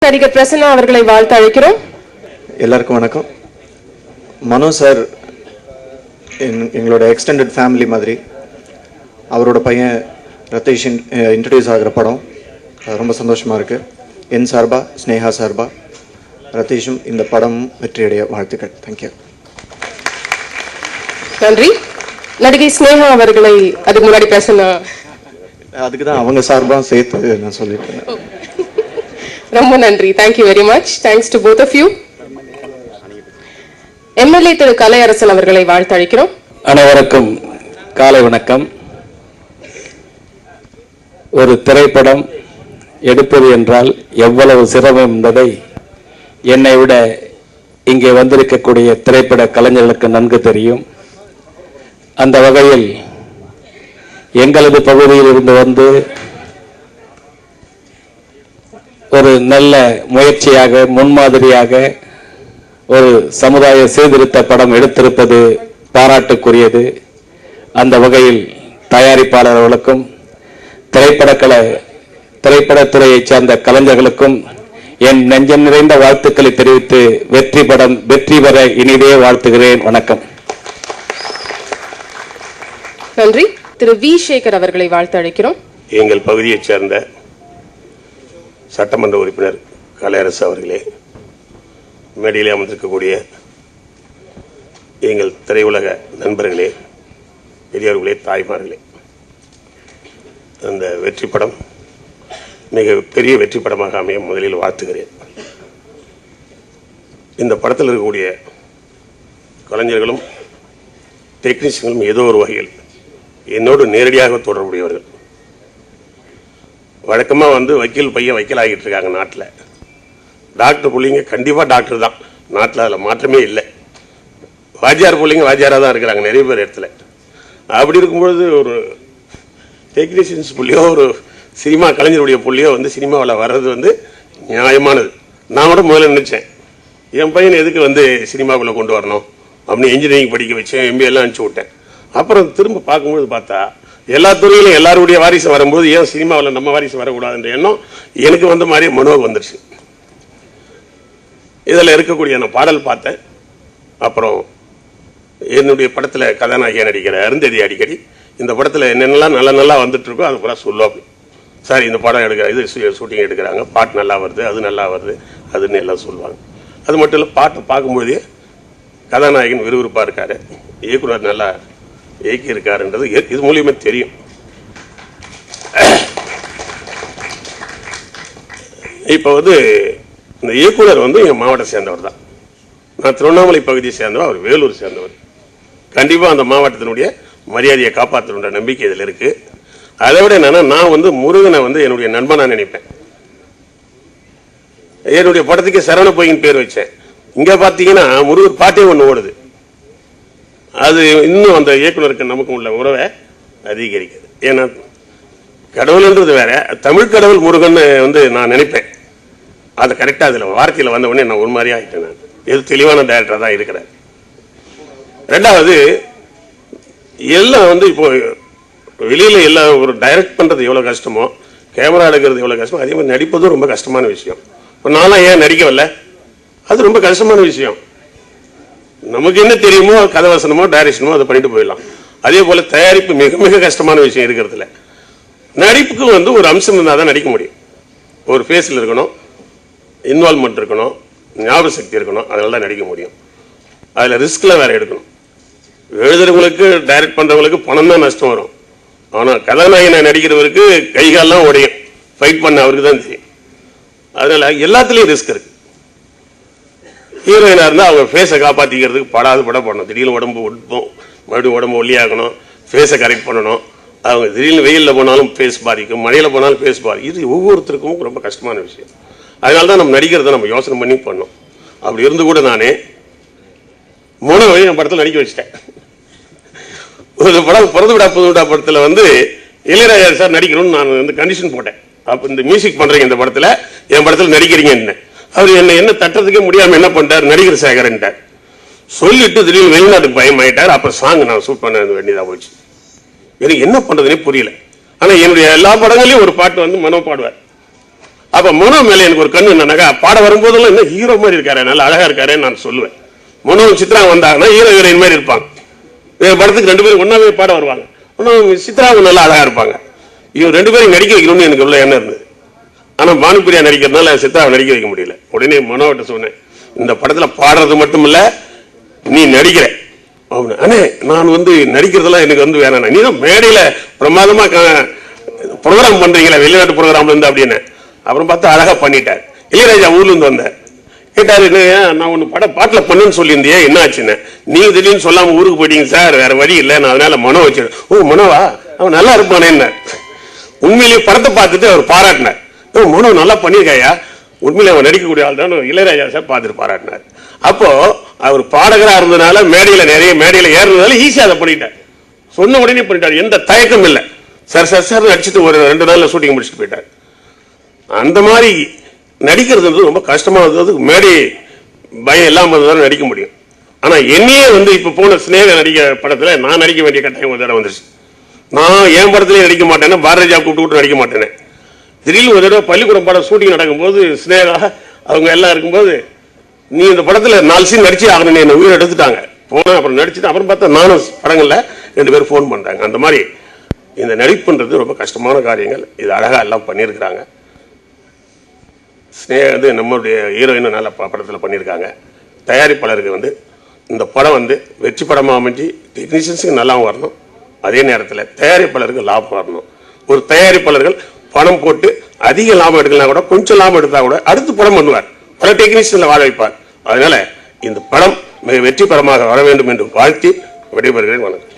நடிகர் பிரசன்னா அவர்களை வாழ்த்து அழைக்கிறோம். எல்லாருக்கும் வணக்கம். மனோ சார் எங்களோட எக்ஸ்டெண்டட் ஃபேமிலி மாதிரி. அவரோட பையன் ரத்தீஷ் இன்ட்ரடியூஸ் ஆகிற படம் ரொம்ப சந்தோஷமாக இருக்குது. என் சார்பா, ஸ்னேகா சார்பா, ரத்தீஷும் இந்த படம் வெற்றியடைய வாழ்த்துக்கள். தேங்க்யூ. நன்றி. நடிகை ஸ்னேகா அவர்களை அதுக்கு முன்னாடி பிரசன்னா. அதுக்கு தான் அவங்க சார்பாக சேர்த்து நான் சொல்லிட்டேன். ரொம்ப நன்றி. Thank you very much. Thanks to both of you. MLA திரு கலையரசன் அவர்களை வாழ்த்து அழைக்கிறோம். அனைவருக்கும் காலை வணக்கம். ஒரு திரைப்படம் எடுப்பது என்றால் எவ்வளவு சிரமம் என்பதை என்னை விட இங்கே வந்திருக்கக்கூடிய திரைப்பட கலைஞர்களுக்கு நன்கு தெரியும். அந்த வகையில் எங்களது பகுதியில் இருந்து வந்து ஒரு நல்ல முயற்சியாக, முன்மாதிரியாக ஒரு சமுதாய சீர்திருத்த படம் எடுத்திருப்பது பாராட்டுக்குரியது. அந்த வகையில் தயாரிப்பாளர்களுக்கும் திரைப்படத்துறையை சார்ந்த கலைஞர்களுக்கும் என் நெஞ்சம் நிறைந்த வாழ்த்துக்களை தெரிவித்து வெற்றி பெற இனிதே வாழ்த்துகிறேன். வணக்கம். நன்றி. திரு வி சேகர் அவர்களை வாழ்த்து அழைக்கிறோம். எங்கள் பகுதியைச் சேர்ந்த சட்டமன்ற உறுப்பினர் கலையரசு அவர்களே, மேடையிலே அமர்ந்திருக்கக்கூடிய எங்கள் திரையுலக நண்பர்களே, பெரியவர்களே, தாய்மார்களே, அந்த வெற்றி படம் மிக பெரிய வெற்றி படமாக அமைய முதலில் வாழ்த்துகிறேன். இந்த படத்தில் இருக்கக்கூடிய கலைஞர்களும் டெக்னீஷியன்களும் ஏதோ ஒரு வகையில் என்னோடு நேரடியாக தொடர்புடையவர்கள். வழக்கமாக வக்கீல் பையன் வக்கீல் ஆகிட்டு இருக்காங்க நாட்டில். டாக்டர் பிள்ளைங்க கண்டிப்பாக டாக்டர் தான் நாட்டில், அதில் மாற்றமே இல்லை. வாத்தியார் பிள்ளைங்க வாத்தியாராக தான் இருக்கிறாங்க நிறைய பேர் இடத்துல. அப்படி இருக்கும்பொழுது ஒரு டெக்னீஷியன்ஸ் புள்ளியோ ஒரு சினிமா கலைஞருடைய புள்ளியோ சினிமாவில் வர்றது நியாயமானது. நான் கூட முதல்ல நினைச்சேன், என் பையன் எதுக்கு சினிமாக்குள்ளே கொண்டு வரணும் அப்படின்னு இன்ஜினியரிங் படிக்க வச்சேன், எம்பிஏ எல்லாம் அனுப்பிச்சு விட்டேன். அப்புறம் திரும்ப பார்க்கும்போது பார்த்தா எல்லா துறையிலும் எல்லாருடைய வாரிசு வரும்போது ஏன் சினிமாவில் நம்ம வாரிசு வரக்கூடாதுன்ற எண்ணம் எனக்கு மாதிரியே மனோவுக்கு வந்துருச்சு. இதில் இருக்கக்கூடிய நான் பாடல் பார்த்தேன். அப்புறம் என்னுடைய படத்தில் கதாநாயகியாக நடிக்கிற அருந்ததி அடிக்கடி இந்த படத்தில் என்னென்னலாம் நல்லா வந்துட்டு இருக்கோ அது கூட சொல்லுவாங்க. சார் இந்த படம் இது ஷூட்டிங் எடுக்கிறாங்க, பாட்டு நல்லா வருது, அது நல்லா வருது, அதுன்னு எல்லாம் சொல்லுவாங்க. அது மட்டும் இல்லை, பாட்டை பார்க்கும்போதே கதாநாயகன் விறுவிறுப்பாக இருக்காரு, இயக்குனர் நல்லா இயக்கி இருக்காருன்றது இது மூலியமா தெரியும். இப்போ இந்த இயக்குனர் எங்க மாவட்டம் சேர்ந்தவர் தான். நான் திருவண்ணாமலை பகுதியை சேர்ந்தவர், அவர் வேலூர் சேர்ந்தவர். கண்டிப்பா அந்த மாவட்டத்தினுடைய மரியாதையை காப்பாற்றணுன்ற நம்பிக்கை இதில் இருக்கு. அதை விட என்னன்னா, நான் முருகனை என்னுடைய நண்பனா நினைப்பேன். என்னுடைய படத்துக்கு சரவண பொய்யின் பேர் வச்சேன். இங்க பாத்தீங்கன்னா முருகர் பாட்டே ஒண்ணு ஓடுது. அது இன்னும் அந்த இயக்குனருக்கு நமக்கும் உள்ள உறவை அதிகரிக்குது. ஏன்னா கடவுள்ன்றது வேற, தமிழ் கடவுள் முருகன் நான் நினைப்பேன். அது கரெக்டா அதுல வார்த்தையில வந்த உடனே நான் ஒரு மாதிரியா ஆயிட்டேன். நான் எது தெளிவான டைரக்டரா தான் இருக்கிறேன். ரெண்டாவது, எல்லாம் இப்போ வெளியில எல்லாம் ஒரு டைரக்ட் பண்றது எவ்வளவு கஷ்டமோ, கேமரா எடுக்கிறது எவ்வளவு கஷ்டமோ, அதே மாதிரி நடிப்பதும் ரொம்ப கஷ்டமான விஷயம். இப்போ நான்லாம் ஏன் நடிக்கவில்லை, அது ரொம்ப கஷ்டமான விஷயம். நமக்கு என்ன தெரியுமோ கதவசனமோ டைரக்ஷனமோ அதை பண்ணிட்டு போயிடலாம். அதே போல தயாரிப்பு மிக மிக கஷ்டமான விஷயம் இருக்கிறதுல. நடிப்புக்கு ஒரு அம்சம் இருந்தால் தான் நடிக்க முடியும். ஒரு ஃபேஸில் இருக்கணும், இன்வால்மெண்ட் இருக்கணும், ஞாபக சக்தி இருக்கணும், அதனால தான் நடிக்க முடியும். அதில் ரிஸ்க்லாம் வேற எடுக்கணும். எழுதுறவங்களுக்கு டைரக்ட் பண்றவங்களுக்கு பணம் தான் நஷ்டம் வரும். ஆனால் கதாநாயகனை நடிக்கிறவருக்கு கைகாலெல்லாம் உடையும், ஃபைட் பண்ண அவருக்கு தான் தெரியும். அதனால எல்லாத்துலேயும் ரிஸ்க் இருக்கு. ஹீரோயினா இருந்தால் அவங்க ஃபேஸை காப்பாற்றிக்கிறதுக்கு பட பண்ணணும். திடீர்னு உடம்பு உட்போம், மறுபடியும் உடம்பு ஒல்லியாகணும், ஃபேஸை கரெக்ட் பண்ணணும். அவங்க திடீர்னு வெயிலில் போனாலும் ஃபேஸ் பாதிக்கும், மழையில் போனாலும் ஃபேஸ் பாதிக்கும். இது ஒவ்வொருத்தருக்கும் ரொம்ப கஷ்டமான விஷயம். அதனால தான் நம்ம நடிக்கிறத நம்ம யோசனை பண்ணி பண்ணோம். அப்படி இருந்து கூட நானே 3 வழி என் படத்தில் நடிக்க வச்சிட்டேன். ஒரு படம் பிறந்து விடா புது விடா படத்தில் இளையராஜா சார் நடிக்கணும்னு நான் கண்டிஷன் போட்டேன். அப்போ இந்த மியூசிக் பண்ணுறீங்க இந்த படத்தில், என் படத்தில் நடிக்கிறீங்க என்ன. அவர் என்ன தட்டுறதுக்கே முடியாம என்ன பண்ணிட்டார், நடிகர் சேகரன்ட்டார். சொல்லிட்டு திடீர்னு வெளிநாட்டுக்கு பயமாயிட்டார். அப்புறம் சாங் நான் ஷூட் பண்ண வேண்டியதா போச்சு. எனக்கு என்ன பண்றதுனே புரியல. ஆனா என்னுடைய எல்லா படங்களையும் ஒரு பாட்டு மனோ பாடுவார். அப்ப மனோ மேல எனக்கு ஒரு கண்ணு என்னன்னாக்கா, பாட வரும்போதெல்லாம் என்ன ஹீரோ மாதிரி இருக்காரு, நல்லா அழகா இருக்காருன்னு நான் சொல்லுவேன். மனோ சித்ரா வந்தாங்கன்னா ஹீரோ ஹீரோயின் மாதிரி இருப்பாங்க. படத்துக்கு 2 பேரும் ஒன்னாவே பாட வருவாங்க. சித்ராவும் நல்லா அழகா இருப்பாங்க. இவங்க 2 பேரும் நடிக்க வைக்கணும்னு எனக்கு உள்ள எண்ணம் இருந்தது. ஆனா பானுப்பிரியா நடிக்கிறதுனால சித்ராவை நடிக்க வைக்க முடியல. உடனே மனோவிட்ட சொன்னேன், இந்த படத்துல பாடுறது மட்டும் இல்ல, நீ நடிக்கிற. அண்ணே நான் நடிக்கிறதெல்லாம் எனக்கு வேணாம், நீ தான் மேடையில பிரமாதமா ப்ரோக்ராம் பண்றீங்களா, வெளிநாட்டு ப்ரோக்ராம்ல இருந்து அப்படின்னு. அப்புறம் பார்த்தா அழகா பண்ணிட்டார். இளையராஜா ஊர்ல இருந்து வந்தார். கேட்டாரு, நான் ஒன்னு பாட்டுல பண்ணுன்னு சொல்லியிருந்தியே, என்ன ஆச்சுன்னு. நீங்க திடீர்னு சொல்லாம ஊருக்கு போயிட்டீங்க சார், வேற வழி இல்லை, நான் அதனால மனோ வச்சு. ஓ மனோவா, அவன் நல்லா இருப்பானே. உண்மையிலேயே படத்தை பார்த்துட்டு அவர் பாராட்டினார். மனோ நல்லா பண்ணிருக்காயா, உண்மையிலே அவன் நடிக்கக்கூடிய ஆள் தான் இளையராஜா சார் பார்த்துட்டு பாராட்டினார். அப்போ அவர் பாடகரா இருந்ததுனால மேடையில ஏறதுனால ஈஸியா அதை பண்ணிட்டார். சொன்ன உடனே பண்ணிட்டார், எந்த தயக்கம் இல்லை. சார் சார் சார் நடிச்சுட்டு ஒரு 2 நாள்ல ஷூட்டிங் முடிச்சுட்டு போயிட்டார். அந்த மாதிரி நடிக்கிறது ரொம்ப கஷ்டமா இருந்தது. மேடை பயம் இல்லாம தான் நடிக்க முடியும். ஆனா என்னையே இப்ப போன ஸ்நேக நடிக்க படத்துல நான் நடிக்க வேண்டிய கட்டாயம் ஒரு தடவை வந்துருச்சு. நான் என் படத்திலேயே நடிக்க மாட்டேன்னா, பாரதியா கூப்பிட்டு நடிக்க மாட்டேனே. திடீர்னு ஒரு தடவை பள்ளிக்கூடம் படம் ஷூட்டிங் நடக்கும்போது ஸ்நேகா அவங்க எல்லாம் இருக்கும்போது, நீ இந்த படத்துல 4 சீன் நடிச்சே ஆகணும், என்ன உயிரை எடுத்துட்டாங்க. போனேன், அப்புறம் நடிச்சுட்டு அப்புறம் பார்த்தா நானும் படங்கள்ல 2 பேரும் ஃபோன் பண்றாங்க. அந்த மாதிரி இந்த நடிப்புன்றது ரொம்ப கஷ்டமான காரியங்கள். இது அழகா எல்லாம் பண்ணியிருக்கிறாங்க. ஸ்னேகா நம்மளுடைய ஹீரோயினும் நல்ல படத்தில் பண்ணியிருக்காங்க. தயாரிப்பாளருக்கு இந்த படம் வெற்றி படமாக அமைஞ்சு டெக்னீஷியன்ஸுக்கு நல்லாவும் வரணும், அதே நேரத்தில் தயாரிப்பாளருக்கு லாபம் வரணும். ஒரு தயாரிப்பாளர்கள் பணம் போட்டு அதிக லாபம் எடுக்கலாம் கூட, கொஞ்சம் லாபம் எடுத்தா கூட அடுத்து படம் பண்ணுவார், பல டெக்னீஷியன்ல வாழ வைப்பார். அதனால இந்த படம் மிக வெற்றி படமாக வர வேண்டும் என்று வாழ்த்தி விடைபெறுகிறேன். வணக்கம்.